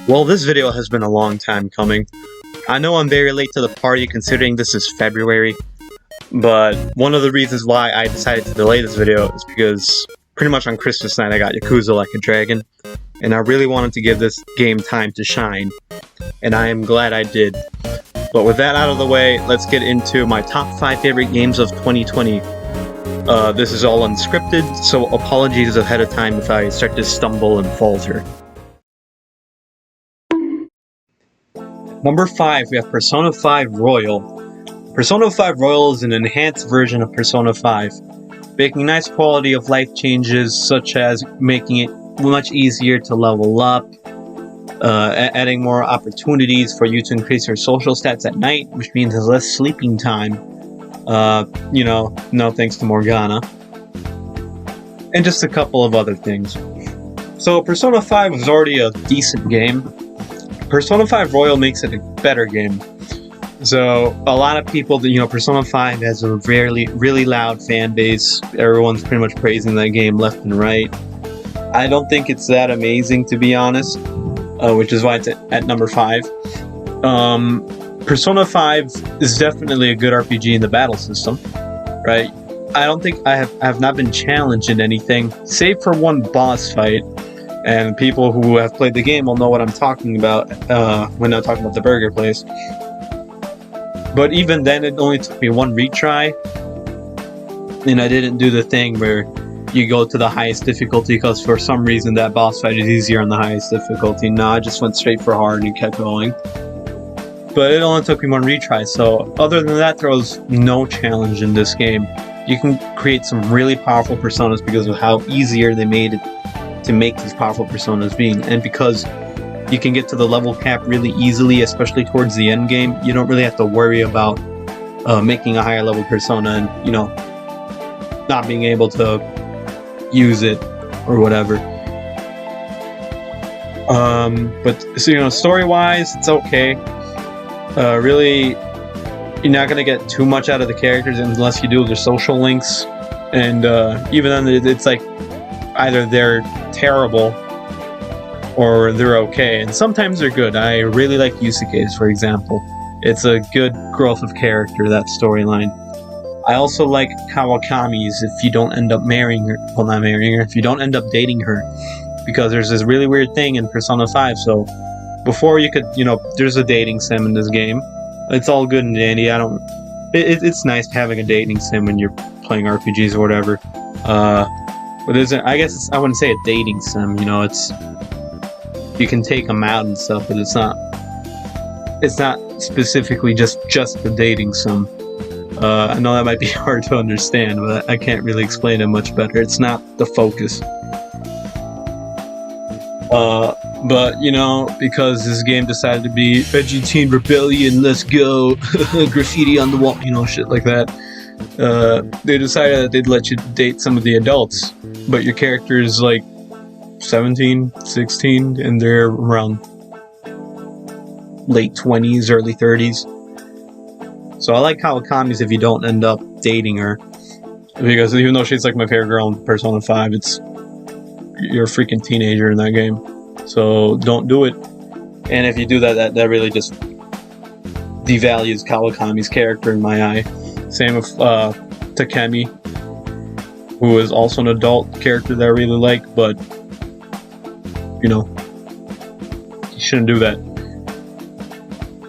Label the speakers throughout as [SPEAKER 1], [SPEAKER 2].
[SPEAKER 1] Well, this video has been a long time coming. I know I'm very late to the party considering this is February, but one of the reasons why I decided to delay this video is because pretty much on Christmas night I got Yakuza Like a Dragon, and I really wanted to give this game time to shine, and I am glad I did. But with that out of the way, let's get into my top 5 favorite games of 2020. This is all unscripted, so apologies ahead of time if I start to stumble and falter. Number 5, we have Persona 5 Royal. Persona 5 Royal is an enhanced version of Persona 5, making nice quality of life changes such as making it much easier to level up, adding more opportunities for you to increase your social stats at night, which means less sleeping time. No thanks to Morgana. And just a couple of other things. So Persona 5 was already a decent game. Persona 5 Royal makes it a better game. So a lot of people, Persona 5 has a really loud fan base. Everyone's pretty much praising that game left and right. I don't think it's that amazing, to be honest, which is why it's at number 5. Persona 5 is definitely a good RPG in the battle system, right? I don't think I have not been challenged in anything, save for one boss fight. And people who have played the game will know what I'm talking about when I'm talking about the burger place. But even then, it only took me one retry, and I didn't do the thing where you go to the highest difficulty because for some reason that boss fight is easier on the highest difficulty. No, I just went straight for hard and kept going. But it only took me one retry, so other than that, there was no challenge in this game. You can create some really powerful personas because of how easier they made it to make these powerful personas being, and because you can get to the level cap really easily, especially towards the end game, you don't really have to worry about making a higher level persona and not being able to use it or whatever. But story wise, it's okay. Really, you're not gonna get too much out of the characters unless you do their social links, and even then it's like either they're terrible or they're okay, and sometimes they're good. I really like Yusuke's, for example. It's a good growth of character, that storyline. I also like Kawakami's if you don't end up marrying her. Well, not marrying her, if you don't end up dating her. Because there's this really weird thing in Persona 5, so before you could, there's a dating sim in this game. It's all good and dandy. It's nice having a dating sim when you're playing RPGs or whatever. But I guess I wouldn't say a dating sim, it's, you can take them out and stuff, but it's not specifically just the dating sim. I know that might be hard to understand, but I can't really explain it much better. It's not the focus. But, because this game decided to be edgy teen rebellion, let's go, graffiti on the wall, shit like that. They decided that they'd let you date some of the adults, but your character is like 17, 16, and they're around late 20s, early 30s. So I like Kawakami's if you don't end up dating her, because even though she's like my favorite girl in Persona 5, you're a freaking teenager in that game, so don't do it. And if you do that really just devalues Kawakami's character in my eye. Same with Takemi, who is also an adult character that I really like, but you shouldn't do that.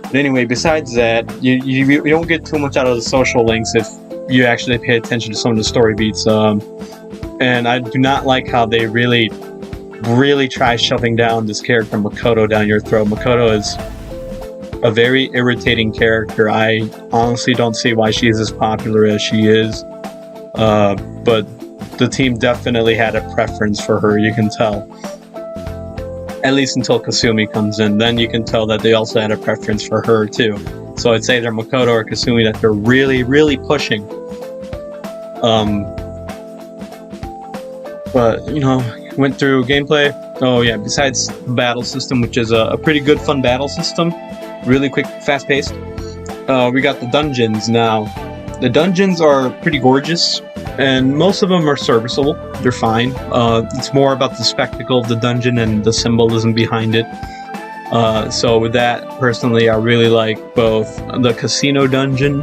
[SPEAKER 1] But anyway, besides that, you don't get too much out of the social links if you actually pay attention to some of the story beats. And I do not like how they really try shoving down this character Makoto down your throat. Makoto is a very irritating character. I honestly don't see why she is as popular as she is. But the team definitely had a preference for her, you can tell. At least until Kasumi comes in. Then you can tell that they also had a preference for her too. So I'd say they're Makoto or Kasumi that they're really pushing. But, went through gameplay. Oh yeah, besides the battle system, which is a pretty good, fun battle system. Really quick, fast-paced. We got the dungeons now. The dungeons are pretty gorgeous, and most of them are serviceable. They're fine. It's more about the spectacle of the dungeon and the symbolism behind it. So with that, personally, I really like both the casino dungeon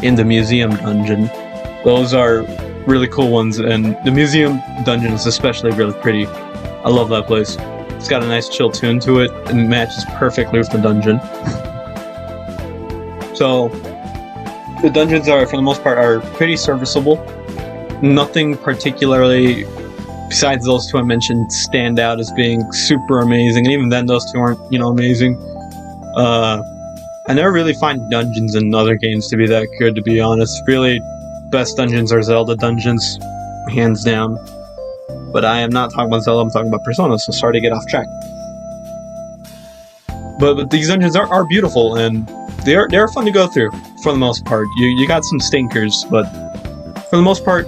[SPEAKER 1] and the museum dungeon. Those are really cool ones, and the museum dungeon is especially really pretty. I love that place. It's got a nice chill tune to it, and matches perfectly with the dungeon. So the dungeons are, for the most part, are pretty serviceable. Nothing particularly besides those two I mentioned stand out as being super amazing, and even then those two aren't, amazing. I never really find dungeons in other games to be that good, to be honest. Really, best dungeons are Zelda dungeons, hands down. But I am not talking about Zelda, I'm talking about Persona, so sorry to get off track. But these dungeons are beautiful, and they're fun to go through, for the most part. You got some stinkers, but for the most part,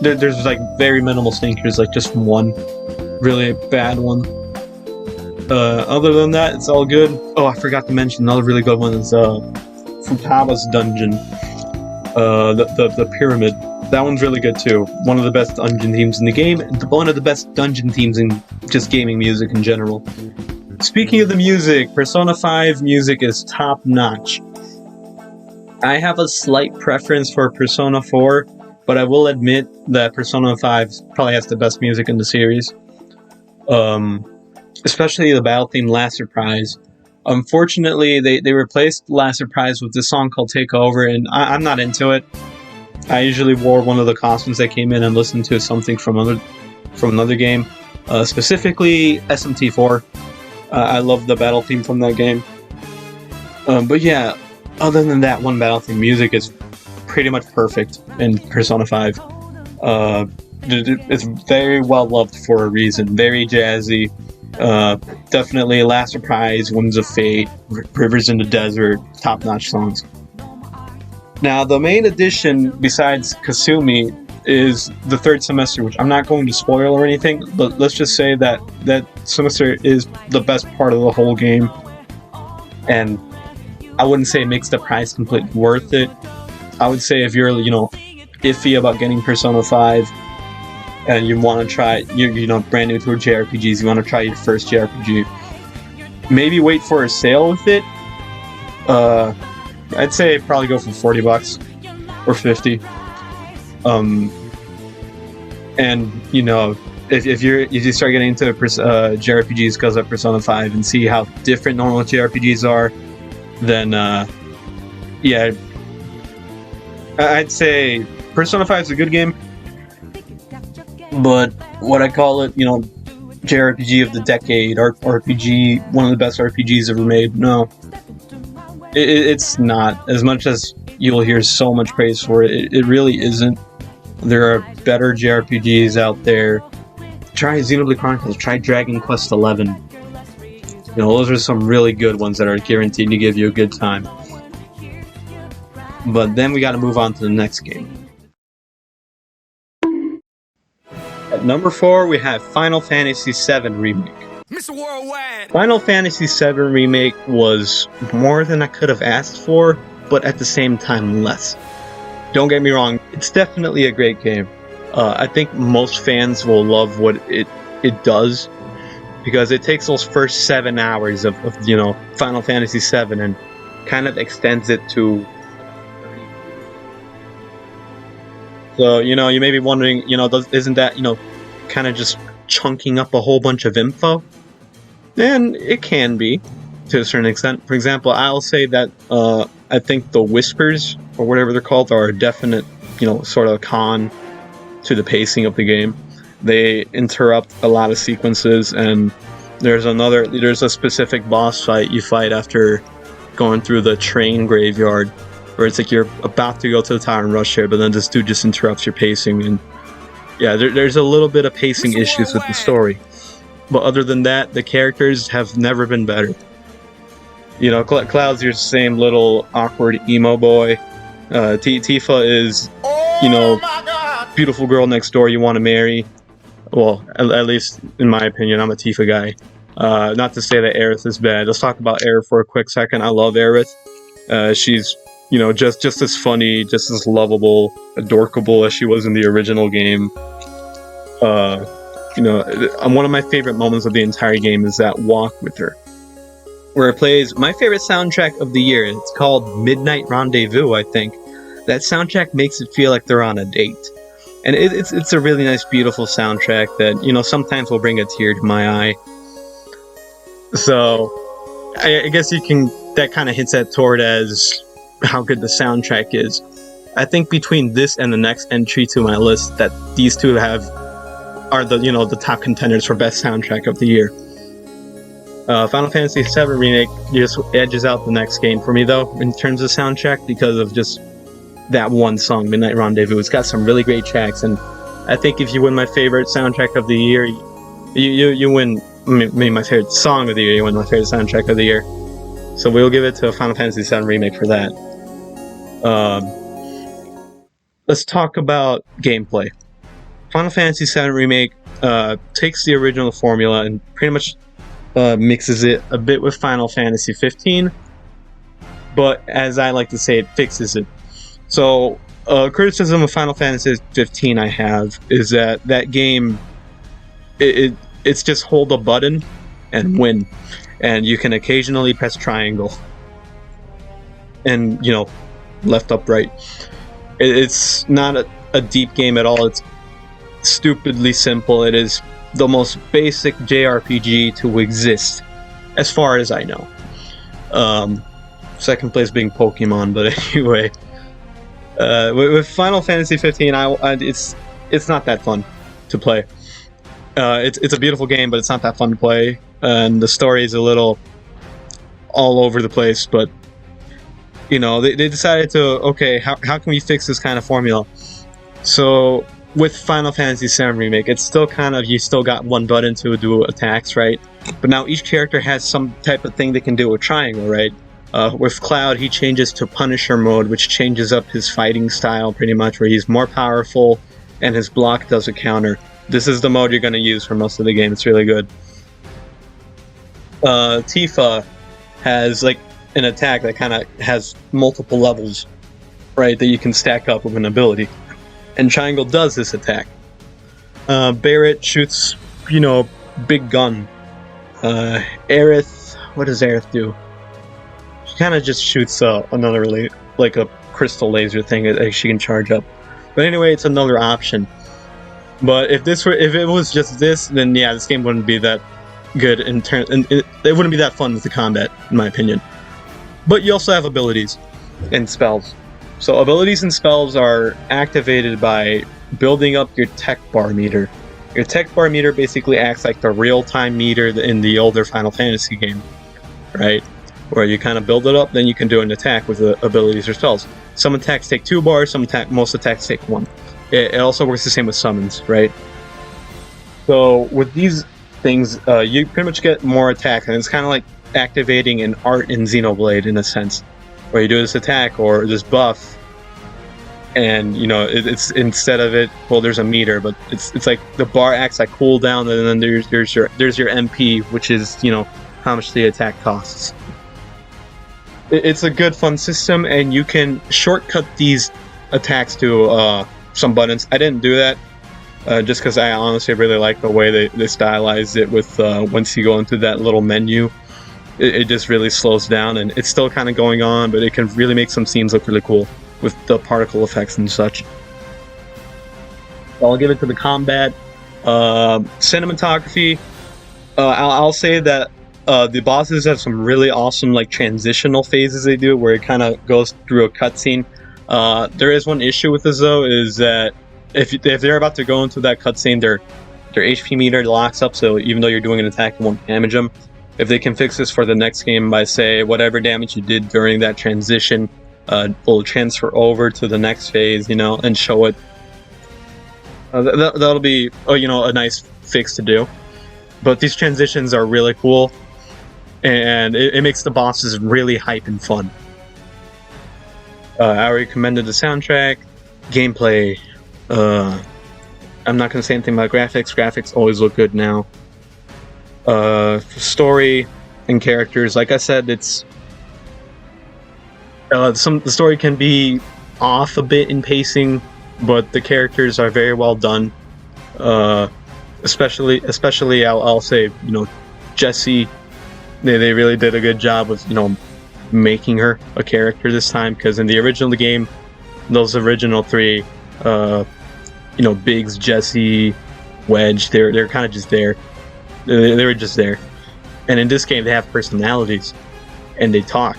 [SPEAKER 1] there's like very minimal stinkers, like just one really bad one. Other than that, it's all good. Oh, I forgot to mention another really good one is Futaba's dungeon, the pyramid. That one's really good too. One of the best dungeon themes in the game, and one of the best dungeon themes in just gaming music in general. Speaking of the music, Persona 5 music is top notch. I have a slight preference for Persona 4. But I will admit that Persona 5 probably has the best music in the series. Especially the battle theme Last Surprise. Unfortunately, they replaced Last Surprise with this song called Take Over, and I'm not into it. I usually wore one of the costumes that came in and listened to something from another game. Specifically SMT4. I love the battle theme from that game. But yeah, other than that one battle theme, music is pretty much perfect in Persona 5. It's very well loved for a reason. Very jazzy. Definitely Last Surprise, Winds of Fate, Rivers in the Desert, top-notch songs. Now, the main addition, besides Kasumi, is the third semester, which I'm not going to spoil or anything, but let's just say that that semester is the best part of the whole game. And I wouldn't say it makes the price completely worth it. I would say if you're, iffy about getting Persona 5 and you want to try, brand new to JRPGs, you want to try your first JRPG, maybe wait for a sale with it. I'd say probably go for $40 or $50. And if you start getting into JRPGs because of Persona 5 and see how different normal JRPGs are, then yeah. I'd say Persona 5 is a good game, but what I call it, JRPG of the decade, RPG, one of the best RPGs ever made, no. It's not. As much as you'll hear so much praise for it, it really isn't. There are better JRPGs out there. Try Xenoblade Chronicles, try Dragon Quest XI. Those are some really good ones that are guaranteed to give you a good time. But then we gotta move on to the next game. At number 4, we have Final Fantasy VII Remake. Mr. Worldwide! Final Fantasy VII Remake was more than I could have asked for, but at the same time less. Don't get me wrong, it's definitely a great game. I think most fans will love what it does, because it takes those first 7 hours of Final Fantasy VII and kind of extends it to... So, you may be wondering, isn't that, kind of just chunking up a whole bunch of info? And it can be, to a certain extent. For example, I'll say that I think the Whispers, or whatever they're called, are a definite, sort of con to the pacing of the game. They interrupt a lot of sequences, and there's a specific boss fight you fight after going through the train graveyard, where it's like you're about to go to the tower and rush here, but then this dude just interrupts your pacing, and yeah, there's a little bit of pacing issues with the story. But other than that, the characters have never been better. Cloud's your same little awkward emo boy. Tifa is, beautiful girl next door you want to marry. Well, at least in my opinion, I'm a Tifa guy. Not to say that Aerith is bad. Let's talk about Aerith for a quick second. I love Aerith. She's, just as funny, just as lovable, adorkable as she was in the original game. One of my favorite moments of the entire game is that walk with her. where it plays my favorite soundtrack of the year. It's called Midnight Rendezvous, I think. That soundtrack makes it feel like they're on a date. And it's a really nice, beautiful soundtrack that, you know, sometimes will bring a tear to my eye. So, I guess that kind of hints toward as how good the soundtrack is. I think between this and the next entry to my list, that these two are the top contenders for best soundtrack of the year. Final Fantasy VII Remake just edges out the next game for me, though, in terms of soundtrack, because of just that one song, Midnight Rendezvous. It's got some really great tracks, and I think if you win my favorite soundtrack of the year, you win maybe my favorite song of the year, you win my favorite soundtrack of the year. So we'll give it to Final Fantasy VII Remake for that. Let's talk about gameplay. Final Fantasy VII Remake takes the original formula and pretty much mixes it a bit with Final Fantasy 15, but as I like to say, it fixes it. So, criticism of Final Fantasy 15 I have is that game, it's just hold a button and win, and you can occasionally press triangle and, you know, left, up, right. It's not a deep game at all. It's stupidly simple. It is the most basic JRPG to exist, as far as I know. Second place being Pokemon, but anyway. With Final Fantasy 15, it's not that fun to play. It's a beautiful game, but it's not that fun to play, and the story is a little all over the place. But you know, they decided to, okay, how can we fix this kind of formula? So with Final Fantasy VII Remake, it's still kind of, you still got one button to do attacks, right? But now each character has some type of thing they can do with triangle, right? With Cloud, he changes to Punisher mode, which changes up his fighting style pretty much, where he's more powerful and his block does a counter. This is the mode you're going to use for most of the game. It's really good. Tifa has like an attack that kind of has multiple levels, right, that you can stack up with an ability. And Triangle does this attack. Barrett shoots, you know, big gun. Aerith, what does Aerith do? She kind of just shoots another like a crystal laser thing that she can charge up. But anyway, it's another option. But if it was just this, then yeah, this game wouldn't be that good and it wouldn't be that fun with the combat, in my opinion. But you also have abilities and spells. So abilities and spells are activated by building up your tech bar meter. Your tech bar meter basically acts like the real-time meter in the older Final Fantasy game, right? Where you kind of build it up, then you can do an attack with the abilities or spells. Some attacks take 2 bars, most attacks take 1. It also works the same with summons, right? So with these things, you pretty much get more attacks, and it's kind of like activating an art in Xenoblade in a sense, where you do this attack or this buff, and you know it's instead of it, well, there's a meter, but it's like the bar acts like cooldown, and then there's your MP, which is, you know, how much the attack costs. It's a good fun system, and you can shortcut these attacks to some buttons. I didn't do that just because I honestly really like the way they stylized it with once you go into that little menu. It just really slows down, and it's still kind of going on, but it can really make some scenes look really cool with the particle effects and such. I'll give it to the combat. Cinematography, I'll say that the bosses have some really awesome like transitional phases they do, where it kind of goes through a cutscene. There is one issue with this though, is that if they're about to go into that cutscene, their HP meter locks up, so even though you're doing an attack, it won't damage them. If they can fix this for the next game by, say, whatever damage you did during that transition will transfer over to the next phase, you know, and show it. That'll be, you know, a nice fix to do. But these transitions are really cool, and it makes the bosses really hype and fun. I already commended the soundtrack. Gameplay, I'm not going to say anything about graphics. Graphics always look good now. Story and characters, like I said, it's the story can be off a bit in pacing, but the characters are very well done. Especially I'll say, you know, Jesse They really did a good job with, making her a character this time, because in the original game, those original three, Biggs, Jesse, Wedge, they're kind of just there. They were just there. And in this game, they have personalities, and they talk,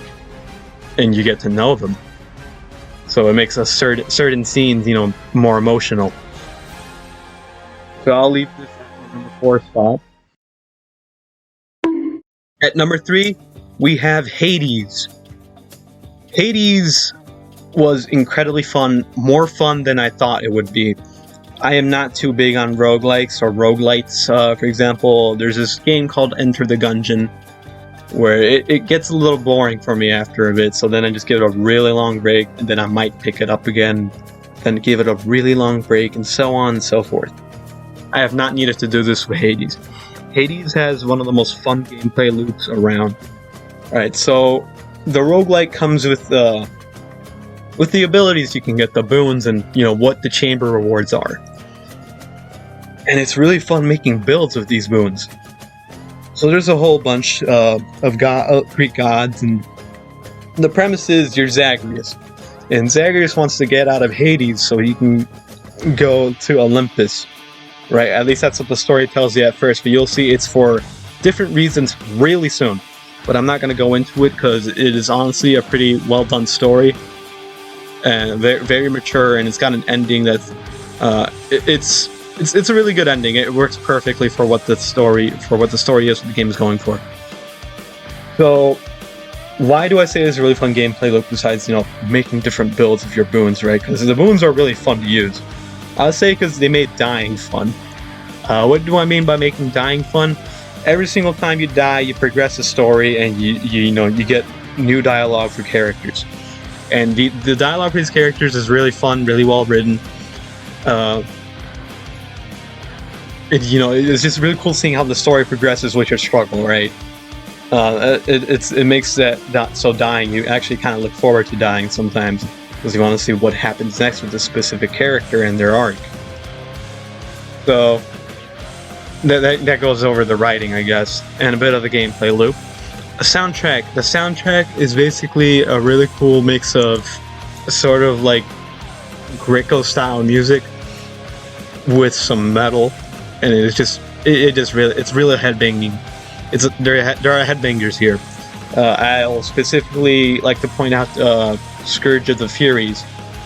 [SPEAKER 1] and you get to know them. So it makes a certain scenes, more emotional. So I'll leave this at number 4 spot. At number 3, we have Hades. Hades was incredibly fun, more fun than I thought it would be. I am not too big on roguelikes or roguelites. For example, there's this game called Enter the Gungeon, where it gets a little boring for me after a bit, so then I just give it a really long break, and then I might pick it up again, then give it a really long break, and so on and so forth. I have not needed to do this with Hades. Hades has one of the most fun gameplay loops around. Alright, so the roguelike comes with the abilities you can get, the boons, and what the chamber rewards are. And it's really fun making builds with these boons. So there's a whole bunch of Greek gods, and the premise is you're Zagreus. And Zagreus wants to get out of Hades so he can go to Olympus. Right? At least that's what the story tells you at first, but you'll see it's for different reasons really soon. But I'm not going to go into it because it is honestly a pretty well done story. And very, very mature, and it's got an ending that's it's a really good ending. It works perfectly for what the story is, what the game is going for. So, why do I say it's a really fun gameplay loop besides making different builds of your boons, right? Because the boons are really fun to use. I'll say because they made dying fun. What do I mean by making dying fun? Every single time you die, you progress the story, and you get new dialogue for characters. And the dialogue for these characters is really fun, really well written. It's just really cool seeing how the story progresses with your struggle, right? It makes that so dying, you actually kind of look forward to dying sometimes, because you want to see what happens next with a specific character and their arc. So that goes over the writing, I guess, and a bit of the gameplay loop. The soundtrack is basically a really cool mix of sort of like Greco style music with some metal, and it's really headbanging. There are headbangers here. I'll specifically like to point out Scourge of the Furies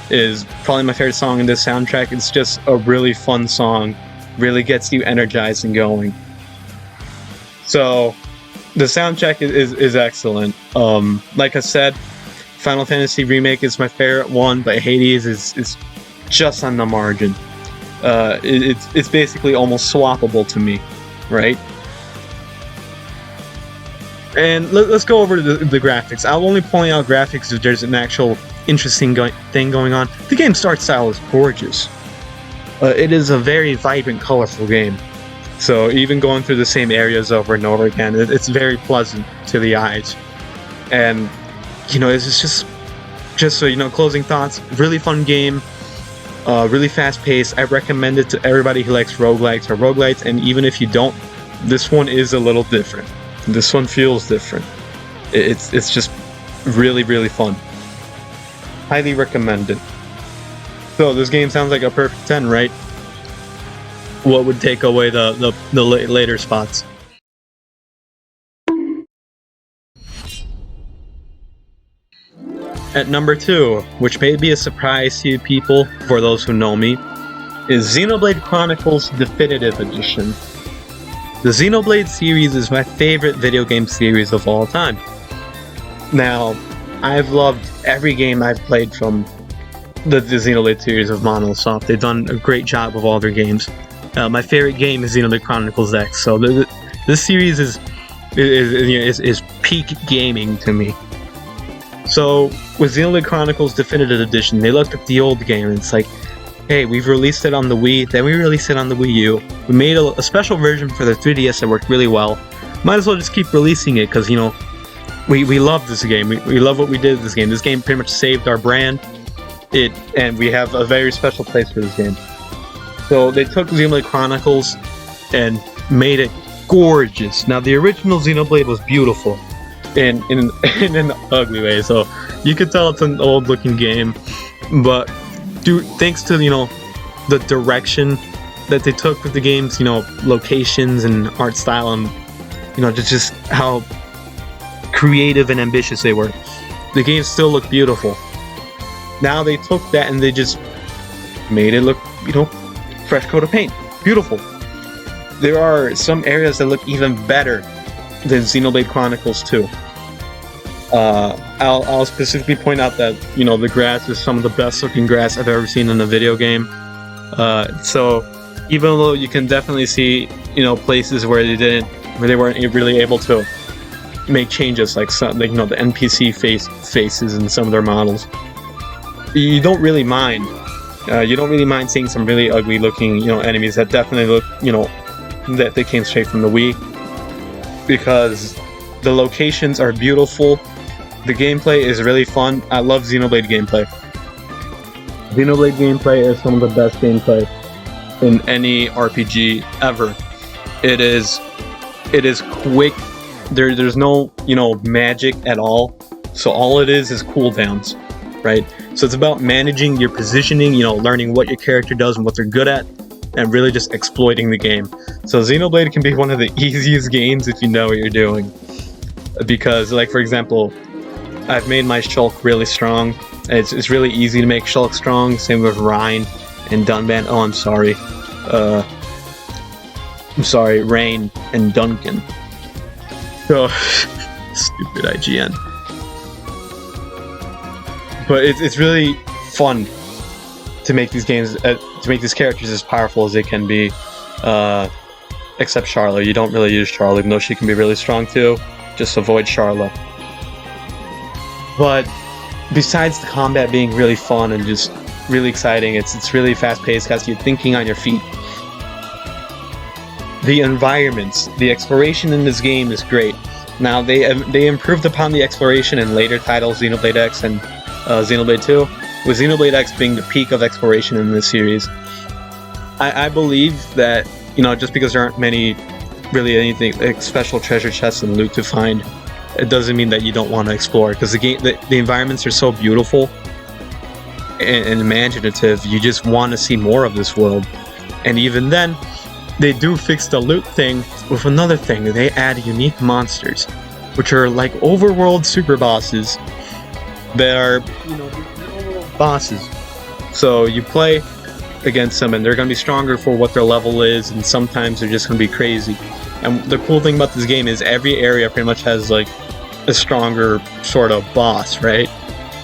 [SPEAKER 1] is probably my favorite song in this soundtrack. It's just a really fun song, really gets you energized and going. So the soundtrack is excellent. Like I said, Final Fantasy Remake is my favorite one, but Hades is just on the margin. It's basically almost swappable to me, right? And let's go over the graphics. I'll only point out graphics if there's an actual interesting thing going on. The game's art style is gorgeous. It is a very vibrant, colorful game. So even going through the same areas over and over again, it's very pleasant to the eyes. And, it's just so, closing thoughts, really fun game, really fast-paced. I recommend it to everybody who likes roguelikes or roguelites, and even if you don't, this one is a little different. This one feels different. It's just really, really fun. Highly recommend it. So this game sounds like a perfect 10, right? What would take away the later spots? At number 2, which may be a surprise to you people, for those who know me, is Xenoblade Chronicles Definitive Edition. The Xenoblade series is my favorite video game series of all time. Now, I've loved every game I've played from the Xenoblade series of Monolith. They've done a great job of all their games. My favorite game is Xenoblade Chronicles X. So this series is peak gaming to me. So with Xenoblade Chronicles Definitive Edition, they looked at the old game and it's like, hey, we've released it on the Wii, then we released it on the Wii U. We made a special version for the 3DS that worked really well. Might as well just keep releasing it because, we love this game. We love what we did with this game. This game pretty much saved our brand. And we have a very special place for this game. So they took Xenoblade Chronicles and made it gorgeous. Now, the original Xenoblade was beautiful in an ugly way, so you could tell it's an old-looking game. But thanks to the direction that they took with the game's locations and art style, and just how creative and ambitious they were, the game still looked beautiful. Now they took that and they just made it look, fresh coat of paint. Beautiful. There are some areas that look even better than Xenoblade Chronicles 2. I'll specifically point out that, the grass is some of the best looking grass I've ever seen in a video game. So even though you can definitely see, places where they weren't really able to make changes, like some, the NPC faces in some of their models, you don't really mind. You don't really mind seeing some really ugly looking, enemies that definitely look, that they came straight from the Wii, because the locations are beautiful. The gameplay is really fun. I love Xenoblade gameplay. Xenoblade gameplay is some of the best gameplay in any RPG ever. It is quick. There's no magic at all. So all it is cooldowns, right? So it's about managing your positioning, learning what your character does and what they're good at, and really just exploiting the game. So Xenoblade can be one of the easiest games if you know what you're doing. Because, like, for example, I've made my Shulk really strong. It's really easy to make Shulk strong. Same with Rhine and Dunban. Oh, I'm sorry, Rain and Duncan. So, stupid IGN. But it's really fun to make these games, to make these characters as powerful as they can be. Except Charlotte. You don't really use Charlotte, even though she can be really strong too. Just avoid Charlotte. But besides the combat being really fun and just really exciting, it's really fast-paced, has you thinking on your feet. The environments, the exploration in this game is great. Now, they improved upon the exploration in later titles, Xenoblade X and Xenoblade 2, with Xenoblade X being the peak of exploration in this series. I believe that, just because there aren't really anything like special treasure chests and loot to find, it doesn't mean that you don't want to explore, because the environments are so beautiful and imaginative. You just want to see more of this world. And even then, they do fix the loot thing with another thing. They add unique monsters, which are like overworld super bosses that are bosses. So you play against them and they're going to be stronger for what their level is, and sometimes they're just going to be crazy. And the cool thing about this game is every area pretty much has like a stronger sort of boss, right?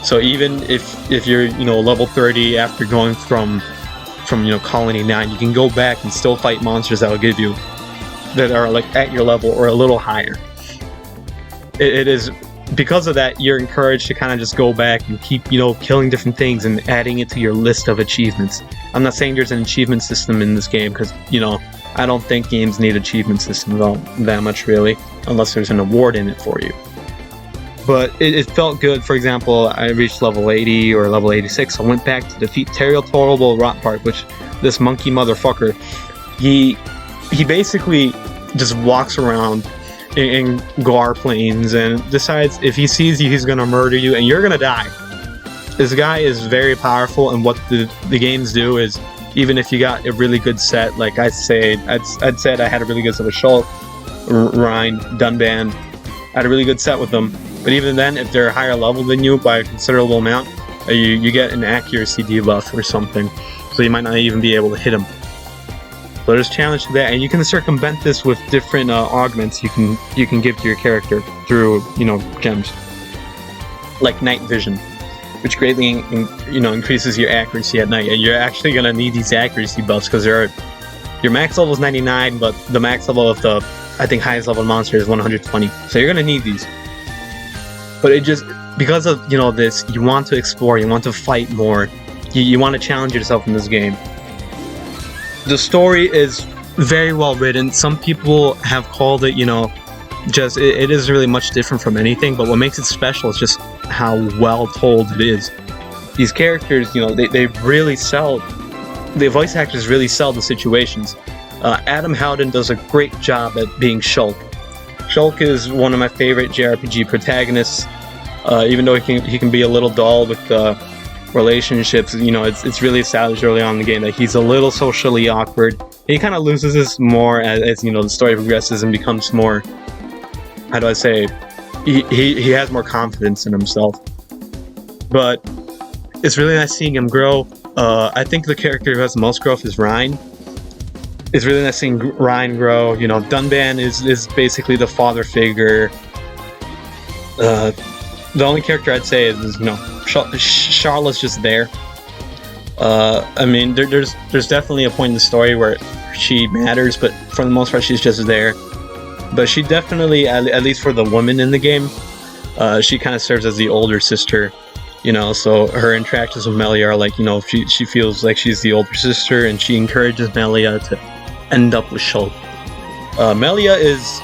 [SPEAKER 1] So even if you're level 30 after going from Colony 9, you can go back and still fight monsters that will give you, that are like at your level or a little higher. It is because of that, you're encouraged to kind of just go back and keep killing different things and adding it to your list of achievements. I'm not saying there's an achievement system in this game, because I don't think games need achievement systems that much, really, unless there's an award in it for you. But it felt good. For example, I reached level 80 or level 86. I went back to defeat Territorial Rotbark, which this monkey motherfucker, he basically just walks around in Gar Plains and decides if he sees you, he's gonna murder you and you're gonna die. This guy is very powerful, and what the games do is, even if you got a really good set, like I'd said I had a really good set with Shulk, Rhine, Dunban. I had a really good set with them. But even then, if they're higher level than you by a considerable amount, you get an accuracy debuff or something, so you might not even be able to hit them. So there's a challenge to that, and you can circumvent this with different augments you can give to your character through gems, like night vision, which greatly increases your accuracy at night. And you're actually gonna need these accuracy buffs, because your max level is 99, but the max level of the highest level monster is 120. So you're gonna need these. But it just, because of this, you want to explore, you want to fight more, you want to challenge yourself in this game. The story is very well written. Some people have called it, it isn't really much different from anything, but what makes it special is just how well told it is. These characters, they really sell, the voice actors really sell the situations. Adam Howden does a great job at being Shulk. Shulk is one of my favorite JRPG protagonists. Even though he can be a little dull with relationships, you know, it's really established early on in the game that he's a little socially awkward. He kind of loses this more as you know the story progresses and becomes more. How do I say? He has more confidence in himself. But it's really nice seeing him grow. I think the character who has the most growth is Ryan. It's really nice seeing Ryan grow. You know, Dunban is basically the father figure. The only character I'd say is you know, Charlotte's just there. I mean, there's definitely a point in the story where she matters, but for the most part, she's just there. But she definitely, at least for the woman in the game, she kind of serves as the older sister. You know, so her interactions with Melia are like, you know, she feels like she's the older sister, and she encourages Melia to end up with Shulk. Melia is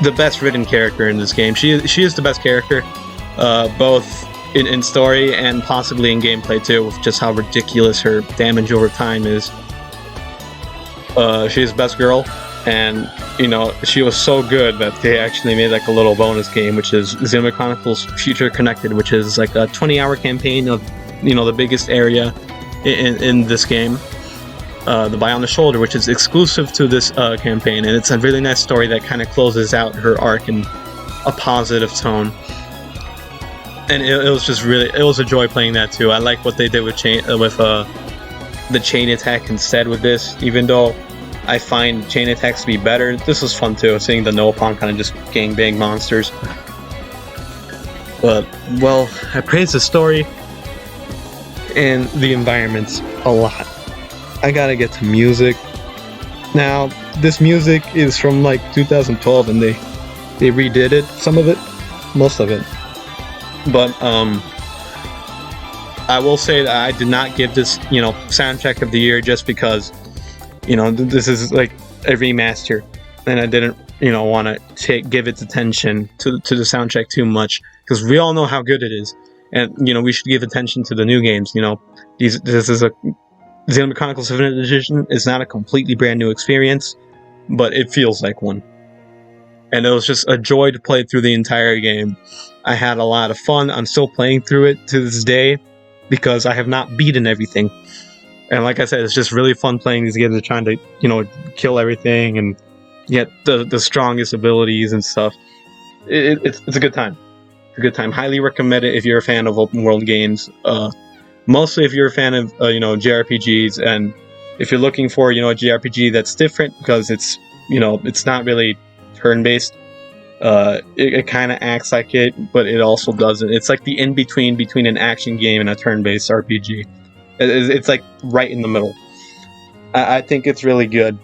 [SPEAKER 1] the best written character in this game. She is the best character, both in story and possibly in gameplay too, with just how ridiculous her damage over time is. She's the best girl, and you know, she was so good that they actually made like a little bonus game, which is Xenoblade Chronicles Future Connected, which is like a 20-hour campaign of, you know, the biggest area in this game. The Buy on the Shoulder, which is exclusive to this campaign, and it's a really nice story that kind of closes out her arc in a positive tone. And it was just really, it was a joy playing that too. I like what they did with the chain attack instead with this, even though I find chain attacks to be better. This was fun too, seeing the Noapon kind of just gangbang monsters. But, well, I praise the story and the environments a lot. I gotta get to music. Now, this music is from like 2012 and they redid it, some of it, most of it. But, I will say that I did not give this, you know, soundtrack of the year just because, you know, this is like a remaster, and I didn't, you know, want to give its attention to the soundtrack too much, because we all know how good it is, and you know we should give attention to the new games. You know, this is a Xenoblade Chronicles 7th Edition. It's not a completely brand new experience, but it feels like one, and it was just a joy to play through the entire game. I had a lot of fun. I'm still playing through it to this day because I have not beaten everything. And like I said, it's just really fun playing these games and trying to, you know, kill everything and get the strongest abilities and stuff. It's a good time. It's a good time. Highly recommend it if you're a fan of open world games. Mostly if you're a fan of, you know, JRPGs, and if you're looking for, you know, a JRPG that's different because it's, you know, it's not really turn-based. It kind of acts like it, but it also doesn't. It's like the in-between between an action game and a turn-based RPG. It's like right in the middle. I think it's really good.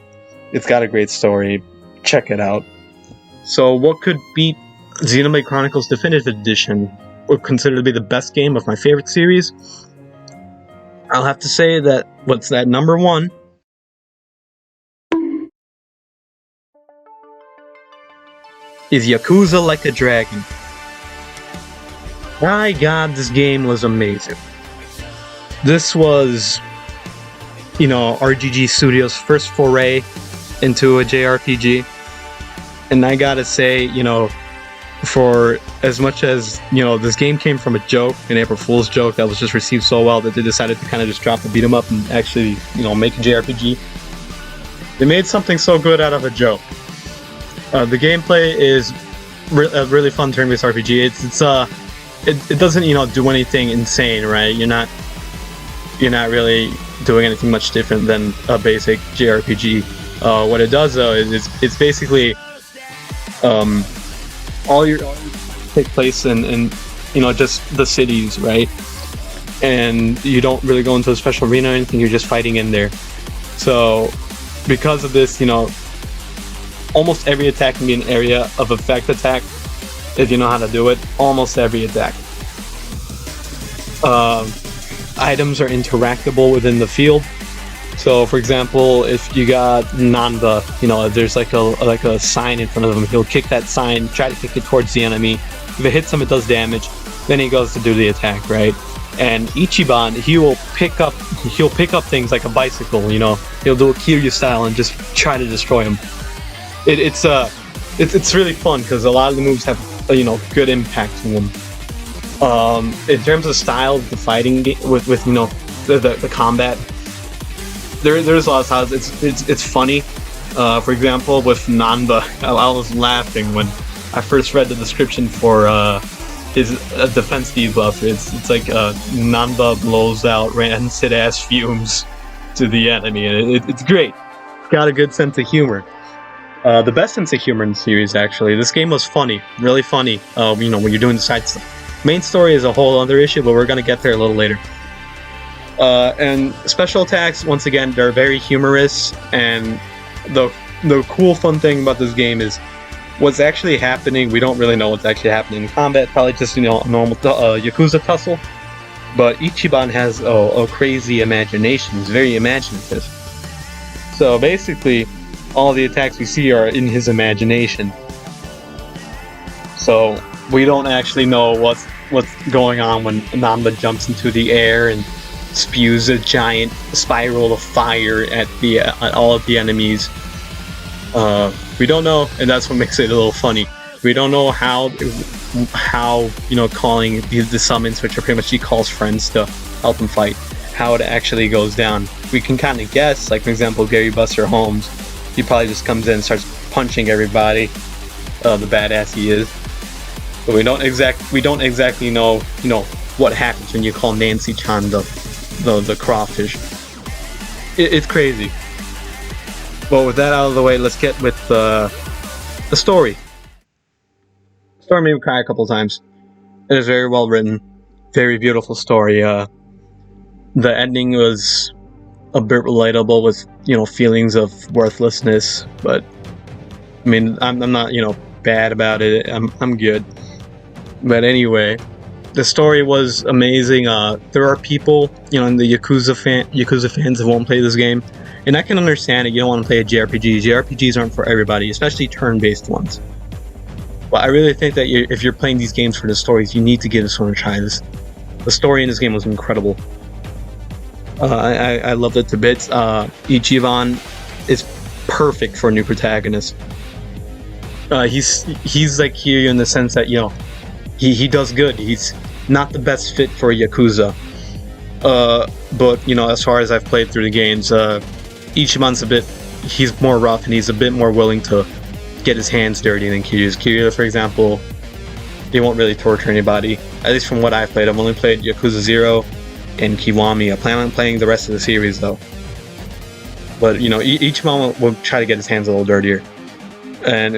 [SPEAKER 1] It's got a great story. Check it out. So what could beat Xenoblade Chronicles Definitive Edition, or considered to be the best game of my favorite series? I'll have to say that, what's that, number one is Yakuza Like a Dragon. My god, this game was amazing. This was, you know, RGG Studios' first foray into a JRPG. And I gotta say, you know, for as much as, you know, this game came from a joke, an April Fool's joke that was just received so well that they decided to kind of just drop the beat 'em up and actually, you know, make a JRPG. They made something so good out of a joke. The gameplay is a really fun turn-based RPG. It doesn't, you know, do anything insane, right? You're not really doing anything much different than a basic JRPG. What it does though is it's basically all your take place in you know, just the cities, right? And you don't really go into a special arena or anything. You're just fighting in there. So because of this, you know, almost every attack can be an area of effect attack if you know how to do it. Almost every attack. Items are interactable within the field. So, for example, if you got Nanda, you know, there's like a sign in front of him. He'll kick that sign, try to kick it towards the enemy. If it hits him, it does damage. Then he goes to do the attack, right? And Ichiban, he'll pick up things like a bicycle, you know, he'll do a Kiryu style and just try to destroy him. It's really fun because a lot of the moves have good impact to them. In terms of style of the fighting with the combat, there's a lot of styles. It's funny. For example, with Nanba, I was laughing when I first read the description for his defense debuff. It's like Nanba blows out rancid ass fumes to the enemy, and it's great. It's got a good sense of humor. The best sense of humor in the series, actually. This game was funny, really funny. When you're doing the side stuff. Main story is a whole other issue, but we're gonna get there a little later. And special attacks, once again, they're very humorous, and the cool, fun thing about this game is what's actually happening. We don't really know what's actually happening in combat. Probably just a normal Yakuza tussle. But Ichiban has a crazy imagination. He's very imaginative. So basically, all the attacks we see are in his imagination. So we don't actually know what's going on when Nanba jumps into the air and spews a giant spiral of fire at all of the enemies. We don't know, and that's what makes it a little funny. We don't know how calling the summons, which are pretty much he calls friends to help him fight, how it actually goes down. We can kind of guess, like for example, Gary Buster Holmes. He probably just comes in and starts punching everybody. The badass he is. But we don't exactly know what happens when you call Nancy Chan the crawfish. It's crazy. Well, with that out of the way, let's get with the story. The story made me cry a couple times. It is very well written, very beautiful story. The ending was a bit relatable with feelings of worthlessness, but I mean I'm not bad about it. I'm good. But anyway, the story was amazing. There are people in the Yakuza fans that won't play this game, and I can understand it. You don't want to play a JRPG. JRPGs aren't for everybody, especially turn-based ones. But I really think that if you're playing these games for the stories, you need to give this one a try. The story in this game was incredible. I loved it to bits. Ichiban is perfect for a new protagonist. He's like Kiryu in the sense that he does good. He's not the best fit for Yakuza. But as far as I've played through the games, Ichiban's he's more rough and he's a bit more willing to get his hands dirty than Kiryu is. Kiryu, for example, he won't really torture anybody. At least from what I've played. I've only played Yakuza 0 and Kiwami. I plan on playing the rest of the series though. But Ichiban will try to get his hands a little dirtier. And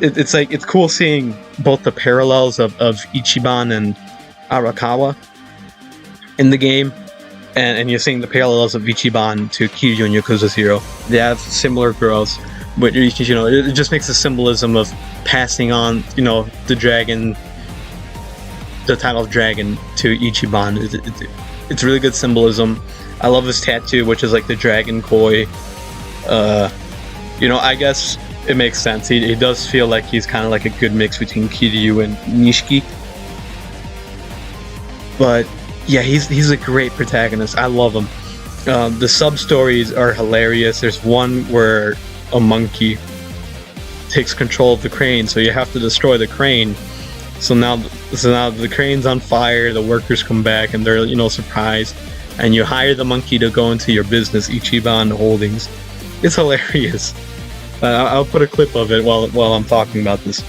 [SPEAKER 1] it's cool seeing both the parallels of Ichiban and Arakawa in the game, and you're seeing the parallels of Ichiban to Kiryu and Yakuza 0. They have similar growth, but it just makes a symbolism of passing on the title of dragon to Ichiban. It's really good symbolism. I love his tattoo, which is like the dragon koi. I guess it makes sense. He does feel like he's kind of like a good mix between Kiryu and Nishiki. But yeah, he's a great protagonist. I love him. The sub-stories are hilarious. There's one where a monkey takes control of the crane, so you have to destroy the crane. So now the crane's on fire, the workers come back and they're surprised, and you hire the monkey to go into your business, Ichiban Holdings. It's hilarious. I'll put a clip of it while I'm talking about this.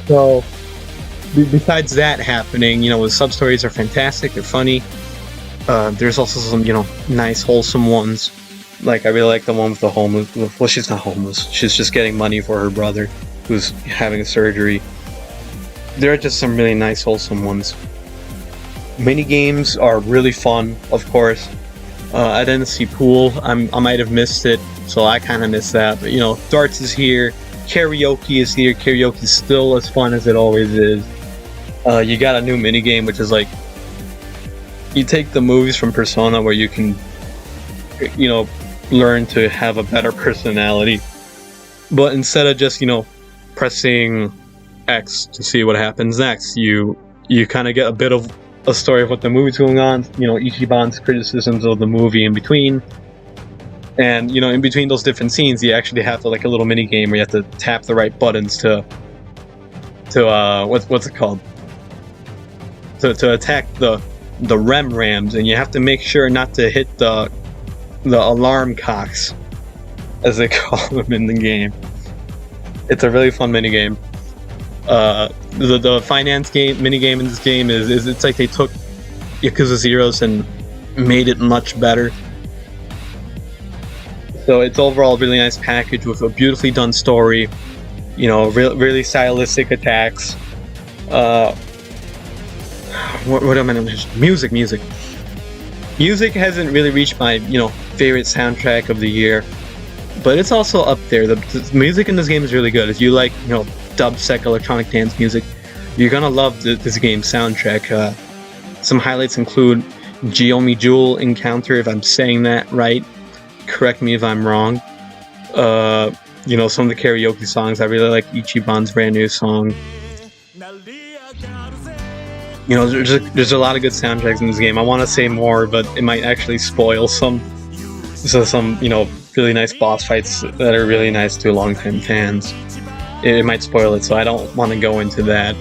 [SPEAKER 1] So besides that happening, the sub-stories are fantastic, they're funny. There's also some nice wholesome ones. Like I really like the one with the homeless. Well, she's not homeless, she's just getting money for her brother who's having a surgery. There are just some really nice wholesome ones. Mini games are really fun, of course. I didn't see pool. I might have missed it, so I kind of missed that. But darts is here, karaoke is here. Karaoke is still as fun as it always is. You got a new mini game, which is like you take the moves from Persona, where you can learn to have a better personality, but instead of just pressing X to see what happens next, you kind of get a bit of a story of what the movie's going on. Ichiban's criticisms of the movie in between, And you know, in between those different scenes, you actually have to, like, a little mini game where you have to tap the right buttons to what's it called? To attack the rams, and you have to make sure not to hit the alarm cocks, as they call them in the game. It's a really fun mini game. The finance game mini game in this game is it's like they took Yakuza Zeros and made it much better. So it's overall a really nice package with a beautifully done story. You know, really stylistic attacks. What am I gonna mention? Music. Music hasn't really reached my, you know, favorite soundtrack of the year, but it's also up there. The music in this game is really good. If you like, you know, dubstep electronic dance music, you're gonna love this game's soundtrack. Some highlights include Geomi Jewel Encounter, if I'm saying that right. Correct me if I'm wrong. You know, some of the karaoke songs. I really like Ichiban's brand new song. You know, there's a lot of good soundtracks in this game. I want to say more, but it might actually spoil some. So some, you know, really nice boss fights that are really nice to longtime fans. It might spoil it, so I don't want to go into that.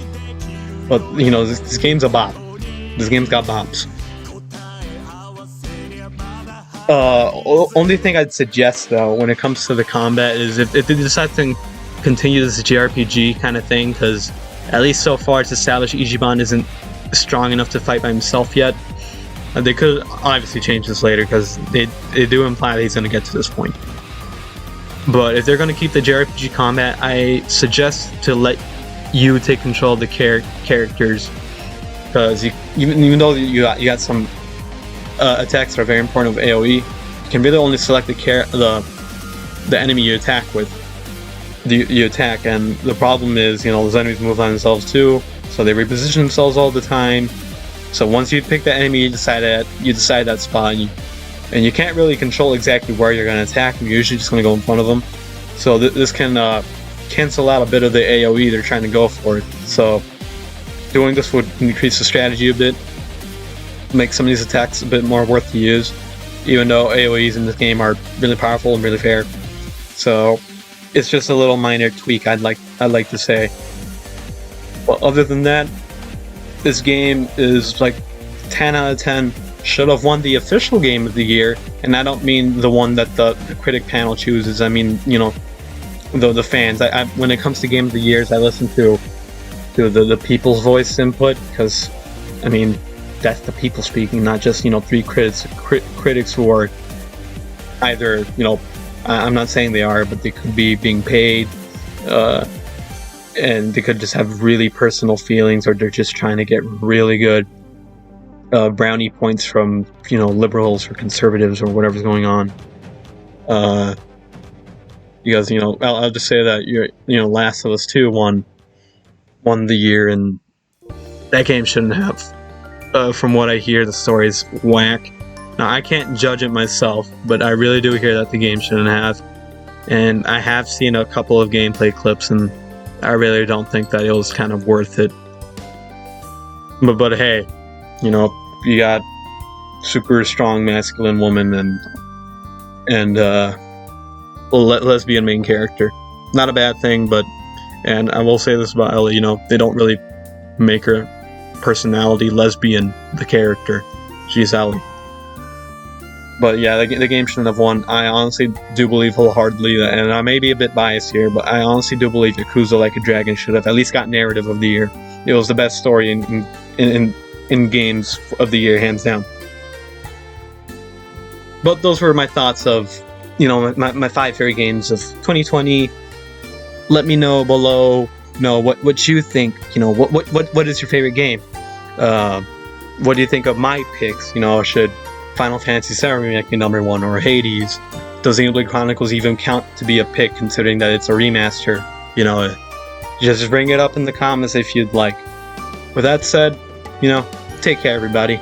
[SPEAKER 1] But you know, this game's a bop. This game's got bops. Only thing I'd suggest though, when it comes to the combat, is if they decide to continue this JRPG kind of thing, because at least so far it's established Ichiban isn't strong enough to fight by himself yet. They could obviously change this later, because they do imply that he's going to get to this point. But if they're going to keep the JRPG combat, I suggest to let you take control of the characters, because even though you got some attacks that are very important with AoE, you can really only select the enemy you attack with. You attack, and the problem is, you know, those enemies move on themselves too, so they reposition themselves all the time. So once you pick the enemy, you decide that spot, and you can't really control exactly where you're going to attack them. You're usually just going to go in front of them. So this can cancel out a bit of the AoE they're trying to go for. So doing this would increase the strategy a bit, make some of these attacks a bit more worth to use, even though AoEs in this game are really powerful and really fair. So it's just a little minor tweak I'd like to say. But other than that, this game is like 10 out of 10. Should have won the official game of the year, and I don't mean the one that the critic panel chooses. I mean, you know, the fans. I when it comes to game of the years, I listen to the people's voice input, because I mean, that's the people speaking, not just, you know, 3 critics who are either, you know, I'm not saying they are, but they could be being paid, and they could just have really personal feelings, or they're just trying to get really good brownie points from, you know, liberals or conservatives or whatever's going on. Because, you know, I'll just say that, you know, Last of Us 2 won the year, and that game shouldn't have. From what I hear, the story's whack. Now, I can't judge it myself, but I really do hear that the game shouldn't have. And I have seen a couple of gameplay clips, and I really don't think that it was kind of worth it. But hey, you know, you got super strong masculine woman and lesbian main character. Not a bad thing, but, and I will say this about Ellie, you know, they don't really make her personality lesbian, the character. She's Ellie. But yeah, the game shouldn't have won. I honestly do believe wholeheartedly that, and I may be a bit biased here, but I honestly do believe Yakuza Like a Dragon should have at least got narrative of the year. It was the best story in games of the year, hands down. But those were my thoughts of, you know, my 5 favorite games of 2020. Let me know below, you know, what you think. You know, what is your favorite game? What do you think of my picks? You know, should Final Fantasy VII Remake be number 1, or Hades? Does Xenoblade Chronicles even count to be a pick, considering that it's a remaster? You know, just bring it up in the comments if you'd like. With that said, you know, take care, everybody.